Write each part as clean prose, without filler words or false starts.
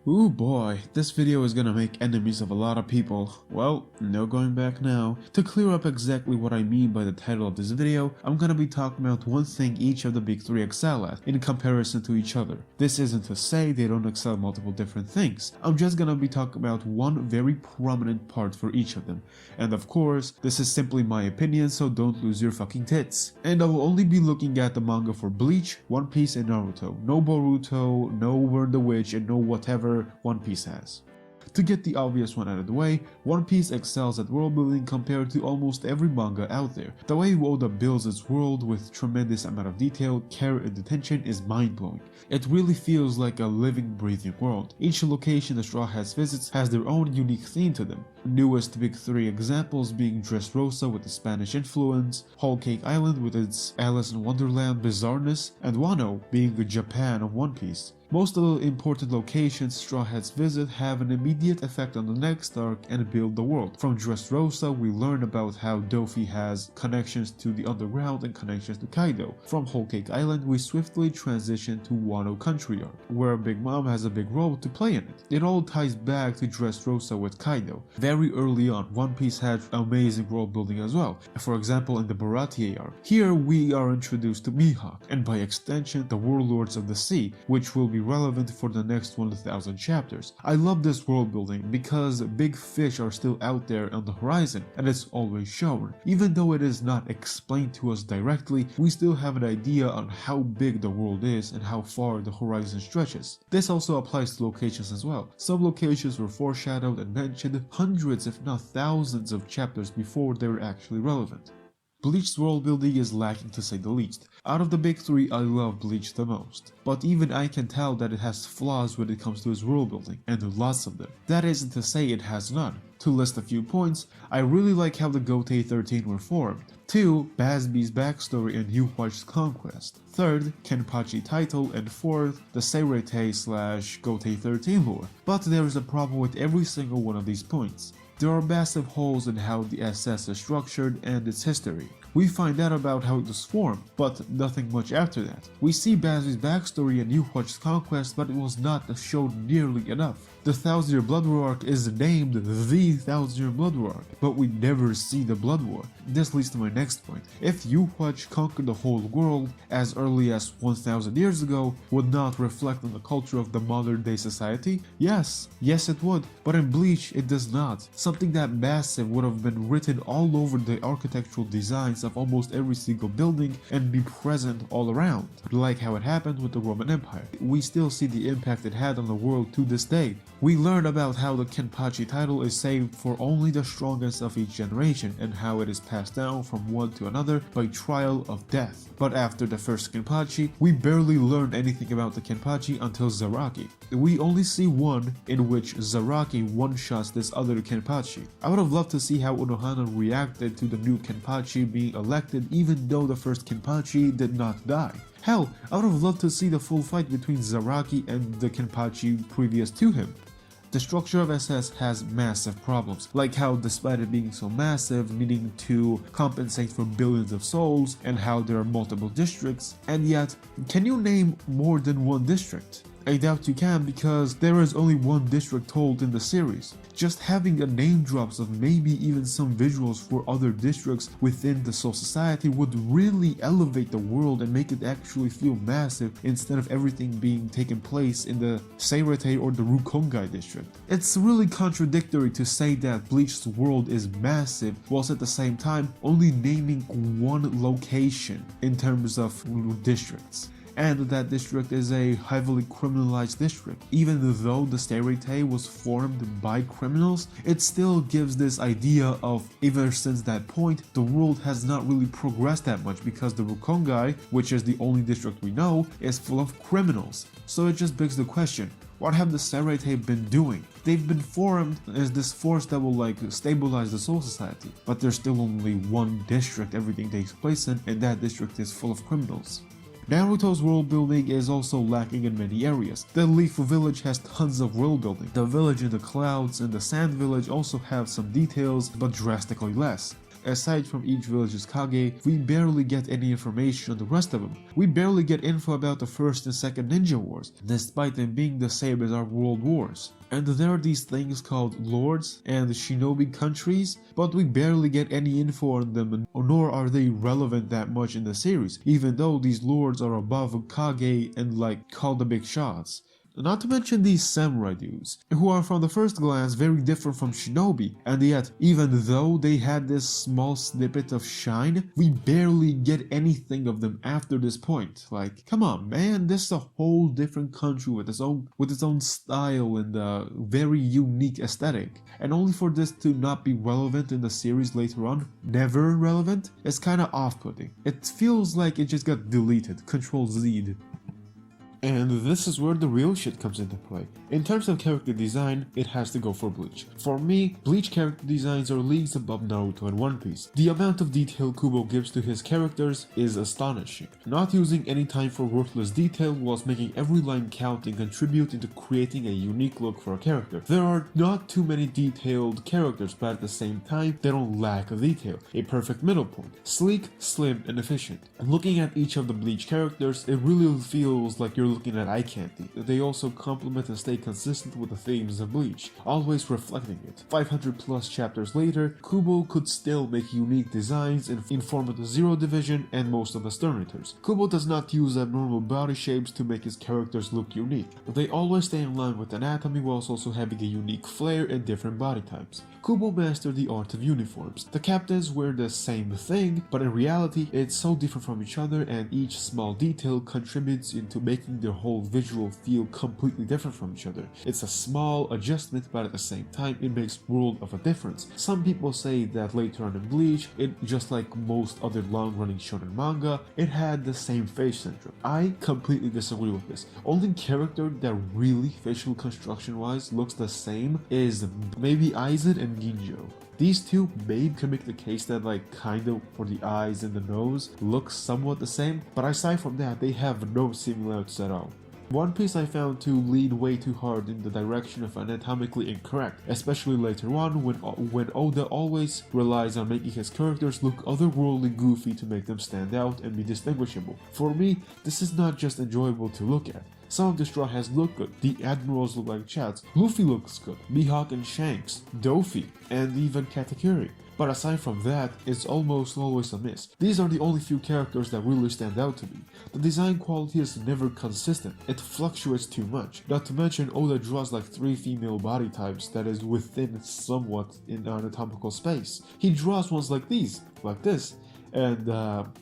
Ooh boy, this video is gonna make enemies of a lot of people. Well, no going back now. To clear up exactly what I mean by the title of this video, I'm gonna be talking about one thing each of the big three excel at in comparison to each other. This isn't to say they don't excel at multiple different things. I'm just gonna be talking about one very prominent part for each of them. And of course, this is simply my opinion, so don't lose your fucking tits. And I will only be looking at the manga for Bleach, One Piece, and Naruto. No Boruto, no Burn the Witch, and no whatever One Piece has. To get the obvious one out of the way, One Piece excels at world building compared to almost every manga out there. The way Oda builds its world with tremendous amount of detail, care, and attention is mind-blowing. It really feels like a living, breathing world. Each location the Straw Hats visits has their own unique theme to them. Newest big three examples being Dressrosa with the Spanish influence, Whole Cake Island with its Alice in Wonderland bizarreness, and Wano being the Japan of One Piece. Most of the important locations Straw Hats visit have an immediate effect on the next arc and build the world. From Dressrosa, we learn about how Dofi has connections to the underground and connections to Kaido. From Whole Cake Island, we swiftly transition to Wano Country arc, where Big Mom has a big role to play in it. It all ties back to Dressrosa with Kaido. Very early on, One Piece had amazing world building as well. For example, in the Baratie arc. Here we are introduced to Mihawk, and by extension, the Warlords of the Sea, which will be relevant for the next 1000 chapters. I love this world building because big fish are still out there on the horizon, and it's always shown. Even though it is not explained to us directly, we still have an idea on how big the world is and how far the horizon stretches. This also applies to locations as well. Some locations were foreshadowed and mentioned hundreds if not thousands of chapters before they were actually relevant. Bleach's world building is lacking to say the least. Out of the big three, I love Bleach the most. But even I can tell that it has flaws when it comes to its world building, and lots of them. That isn't to say it has none. To list a few points, I really like how the Gotei 13 were formed. 2. Bazby's backstory and Yuhua's conquest. 3rd, Kenpachi title, and 4th, the Seirete/Gotei 13 lore. But there is a problem with every single one of these points. There are massive holes in how the SS is structured and its history. We find out about how it was formed, but nothing much after that. We see Bazby's backstory and Yuhua's conquest, but it was not shown nearly enough. The 1000-Year Blood War arc is named the 1000-Year Blood War arc, but we never see the Blood War. This leads to my next point. If Yuhua conquered the whole world as early as 1000 years ago, would not reflect on the culture of the modern day society? Yes it would, but in Bleach it does not. Something that massive would have been written all over the architectural designs of almost every single building and be present all around, like how it happened with the Roman Empire. We still see the impact it had on the world to this day. We learn about how the Kenpachi title is saved for only the strongest of each generation and how it is passed down from one to another by trial of death. But after the first Kenpachi, we barely learn anything about the Kenpachi until Zaraki. We only see one in which Zaraki one-shots this other Kenpachi. I would have loved to see how Unohana reacted to the new Kenpachi being elected even though the first Kenpachi did not die. Hell, I would have loved to see the full fight between Zaraki and the Kenpachi previous to him. The structure of SS has massive problems, like how despite it being so massive, needing to compensate for billions of souls, and how there are multiple districts, and yet, can you name more than one district? I doubt you can because there is only one district told in the series. Just having a name drops of maybe even some visuals for other districts within the Soul Society would really elevate the world and make it actually feel massive instead of everything being taken place in the Seirete or the Rukongai district. It's really contradictory to say that Bleach's world is massive whilst at the same time only naming one location in terms of districts. And that district is a heavily criminalized district. Even though the Seirete was formed by criminals, it still gives this idea of ever since that point, the world has not really progressed that much because the Rukongai, which is the only district we know, is full of criminals. So it just begs the question, what have the Seirete been doing? They've been formed as this force that will stabilize the Soul Society, but there's still only one district everything takes place in, and that district is full of criminals. Naruto's world building is also lacking in many areas. The Leaf Village has tons of world building. The village in the clouds and the Sand Village also have some details, but drastically less. aside from each village's Kage, we barely get any information on the rest of them. We barely get info about the first and second ninja wars, despite them being the same as our world wars. And there are these things called lords and shinobi countries, but we barely get any info on them, nor are they relevant that much in the series, even though these lords are above Kage and like call the big shots. Not to mention these samurai dudes, who are from the first glance very different from shinobi, and yet even though they had this small snippet of shine, we barely get anything of them after this point. Like, come on man, this is a whole different country with its own style and a very unique aesthetic, and only for this to not be relevant in the series later on, never relevant, is kinda off-putting. It feels like it just got deleted, Ctrl-Z'd. And this is where the real shit comes into play. In terms of character design, it has to go for Bleach. For me, Bleach character designs are leagues above Naruto and One Piece. The amount of detail Kubo gives to his characters is astonishing. Not using any time for worthless detail whilst making every line count and contribute into creating a unique look for a character. There are not too many detailed characters, but at the same time, they don't lack of detail. A perfect middle point. Sleek, slim, and efficient. Looking at each of the Bleach characters, it really feels like you're looking at eye candy. They also complement and stay consistent with the themes of Bleach, always reflecting it. 500 plus chapters later, Kubo could still make unique designs in form of the Zero Division and most of the Sternators. Kubo does not use abnormal body shapes to make his characters look unique. They always stay in line with anatomy whilst also having a unique flair and different body types. Kubo mastered the art of uniforms. The captains wear the same thing, but in reality, it's so different from each other, and each small detail contributes into making their whole visual feel completely different from each other. It's a small adjustment, but at the same time, it makes world of a difference. Some people say that later on in Bleach, just like most other long-running shonen manga, it had the same face syndrome. I completely disagree with this. Only character that really facial construction-wise looks the same is maybe Aizen and Ginjo. These two maybe can make the case that like kind of for the eyes and the nose look somewhat the same, but aside from that, they have no similarities at all. One Piece I found to lean way too hard in the direction of anatomically incorrect, especially later on when Oda always relies on making his characters look otherworldly goofy to make them stand out and be distinguishable. For me, this is not just enjoyable to look at. Some of the Straw Hats look good, the Admirals look like Chats, Luffy looks good, Mihawk and Shanks, Dofi, and even Katakuri. But aside from that, it's almost always a miss. These are the only few characters that really stand out to me. The design quality is never consistent, it fluctuates too much. Not to mention Oda draws like 3 female body types that is within somewhat in anatomical space. He draws ones like these, like this, and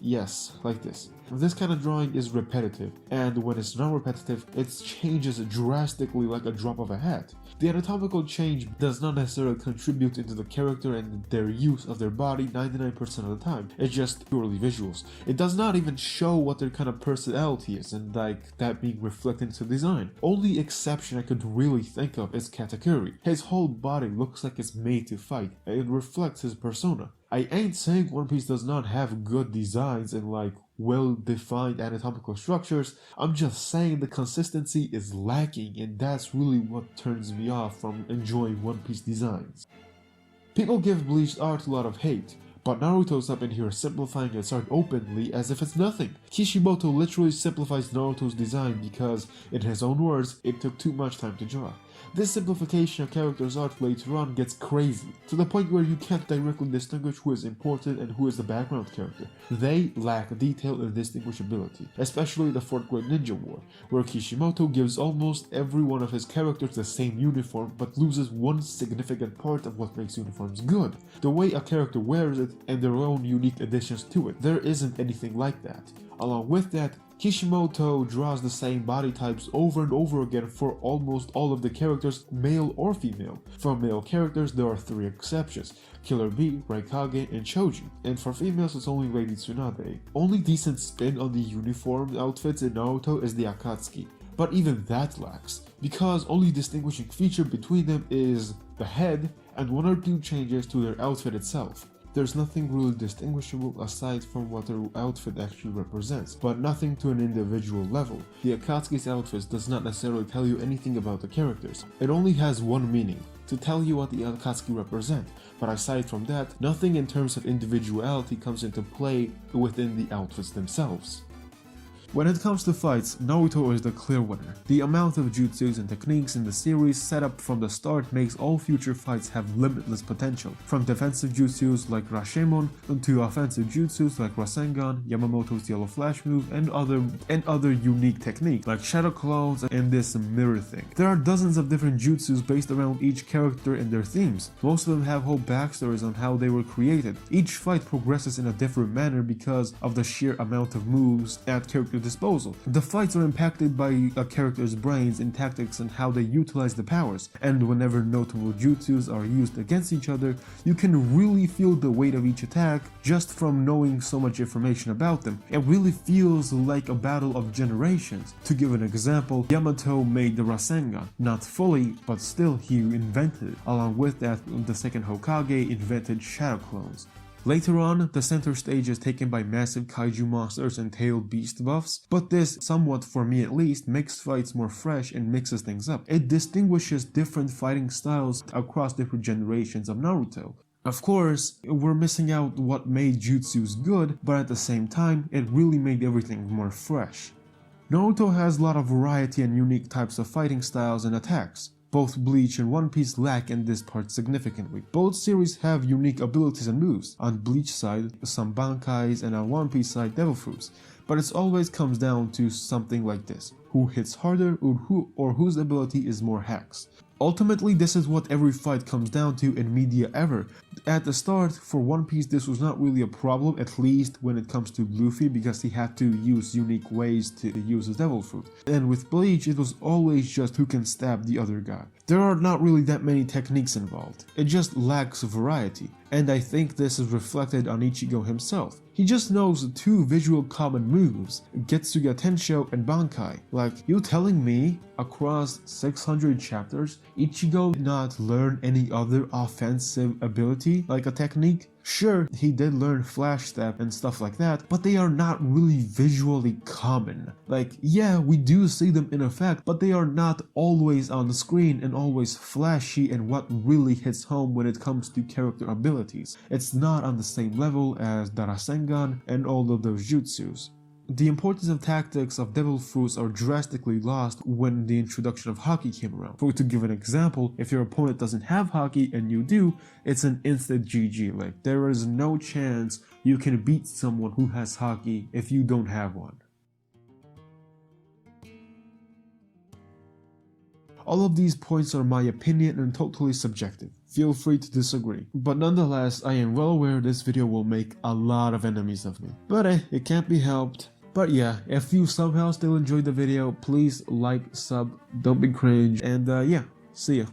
yes, like this. This kind of drawing is repetitive, and when it's not repetitive, it changes drastically like a drop of a hat. The anatomical change does not necessarily contribute into the character and their use of their body 99% of the time, it's just purely visuals. It does not even show what their kind of personality is, and like that being reflected into design. Only exception I could really think of is Katakuri. His whole body looks like it's made to fight, and it reflects his persona. I ain't saying One Piece does not have good designs and like well-defined anatomical structures, I'm just saying the consistency is lacking, and that's really what turns me off from enjoying One Piece designs. People give Bleach art a lot of hate, but Naruto's up in here simplifying its art openly as if it's nothing. Kishimoto literally simplifies Naruto's design because, in his own words, it took too much time to draw. This simplification of characters' art later on gets crazy, to the point where you can't directly distinguish who is important and who is the background character. They lack detail and distinguishability, especially the 4th grade ninja war, where Kishimoto gives almost every one of his characters the same uniform but loses one significant part of what makes uniforms good: the way a character wears it and their own unique additions to it. There isn't anything like that. Along with that, Kishimoto draws the same body types over and over again for almost all of the characters, male or female. For male characters, there are 3 exceptions: Killer Bee, Raikage, and Choji. And for females, it's only Lady Tsunade. Only decent spin on the uniform outfits in Naruto is the Akatsuki. But even that lacks, because only distinguishing feature between them is the head and 1 or 2 changes to their outfit itself. There's nothing really distinguishable aside from what their outfit actually represents, but nothing to an individual level. The Akatsuki's outfit does not necessarily tell you anything about the characters. It only has one meaning: to tell you what the Akatsuki represent, but aside from that, nothing in terms of individuality comes into play within the outfits themselves. When it comes to fights, Naruto is the clear winner. The amount of jutsus and techniques in the series set up from the start makes all future fights have limitless potential, from defensive jutsus like Rashomon to offensive jutsus like Rasengan, Yamamoto's Yellow Flash move, and other unique techniques like Shadow Clones and this mirror thing. There are dozens of different jutsus based around each character and their themes. Most of them have whole backstories on how they were created. Each fight progresses in a different manner because of the sheer amount of moves at character disposal. The fights are impacted by a character's brains and tactics and how they utilize the powers, and whenever notable jutsus are used against each other, you can really feel the weight of each attack just from knowing so much information about them. It really feels like a battle of generations. To give an example, Yamato made the Rasengan, not fully, but still he invented it. Along with that, the second Hokage invented Shadow Clones. Later on, the center stage is taken by massive kaiju monsters and tailed beast buffs, but this, somewhat for me at least, makes fights more fresh and mixes things up. It distinguishes different fighting styles across different generations of Naruto. Of course, we're missing out what made jutsus good, but at the same time, it really made everything more fresh. Naruto has a lot of variety and unique types of fighting styles and attacks. Both Bleach and One Piece lack in this part significantly. Both series have unique abilities and moves. On Bleach side, some Bankais, and on One Piece side, Devil Fruits. But it always comes down to something like this: who hits harder or whose ability is more hacks. Ultimately, this is what every fight comes down to in media ever. At the start, for One Piece, this was not really a problem, at least when it comes to Luffy, because he had to use unique ways to use his Devil Fruit. And with Bleach, it was always just who can stab the other guy. There are not really that many techniques involved. It just lacks variety. And I think this is reflected on Ichigo himself. He just knows two visual common moves, Getsuga Tensho and Bankai. Like, you telling me across 600 chapters, Ichigo did not learn any other offensive ability, like a technique? Sure, he did learn Flash Step and stuff like that, but they are not really visually common. Like, yeah, we do see them in effect, but they are not always on the screen and always flashy and what really hits home when it comes to character abilities. It's not on the same level as the Rasengan and all of those jutsus. The importance of tactics of Devil Fruits are drastically lost when the introduction of Haki came around. To give an example, if your opponent doesn't have Haki and you do, it's an instant GG. Like, there is no chance you can beat someone who has Haki if you don't have one. All of these points are my opinion and totally subjective. Feel free to disagree. But nonetheless, I am well aware this video will make a lot of enemies of me. But it can't be helped. But yeah, if you somehow still enjoyed the video, please like, sub, don't be cringe, and yeah, see ya.